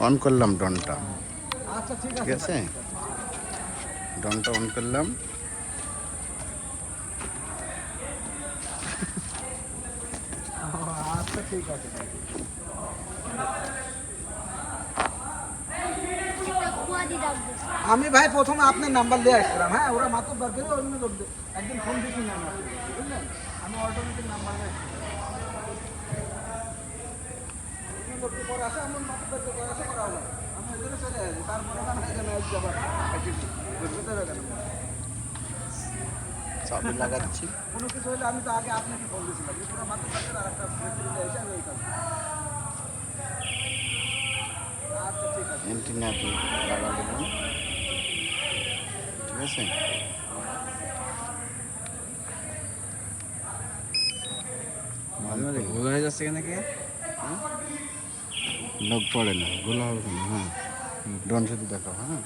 On করলাম ড্রোনটা, আচ্ছা ঠিক ঠিক আছে, ড্রোনটা অন করলাম। আচ্ছা ঠিক আছে। আমি ভাই প্রথমে আপনার নাম্বার দিয়ে আসছিলাম, হ্যাঁ ওরা মাত্র দরকার অন্য লোক একদিন ফোন দিচ্ছি না আমি বুঝলেন, আমি অল্টারনেটিভ নাম্বার নিয়ে লোককে পরে আসে আমার মাত্র দরকার করে আসে করা হবে, আমি ওই জন্য চলে আসি, তারপরে না হয় যেন এক যাবার বুঝতে দেবে কেন চাবি লাগাচ্ছি। কোনো কিছু হলে আমি তো আগে আপনাকে ফোন দিয়েছিলাম, যে পুরো মাত্র দরকার আর একটা এসে আমি ওই কাজ। আচ্ছা ঠিক আছে। অ্যান্টিনা লাগা দিলাম, ঠিক আছে। ভুল হয়ে যাচ্ছে কেন কি লোক পড়ে না, ভুল হবে কেন? হ্যাঁ, ড্রোন শুধু দেখো। হ্যাঁ,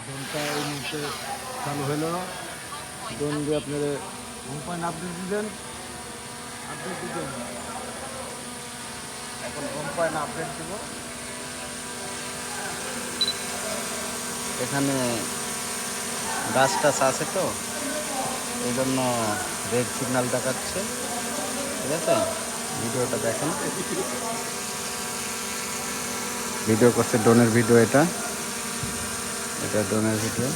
ড্রোনটা এই মুহূর্তে চালু হলো। ড্রোন দিয়ে আপনারা হোম পয়েন্ট আপডেট দিলেন, এখন হোম পয়েন্ট আপডেট দেব। এখানে গাছ টাছ আছে তো, এই জন্য রেড সিগন্যাল দেখাচ্ছে, ঠিক আছে। ভিডিওটা দেখেন, ভিডিও করছে ড্রোনের ভিডিও, এটা ড্রোনের ভিডিও।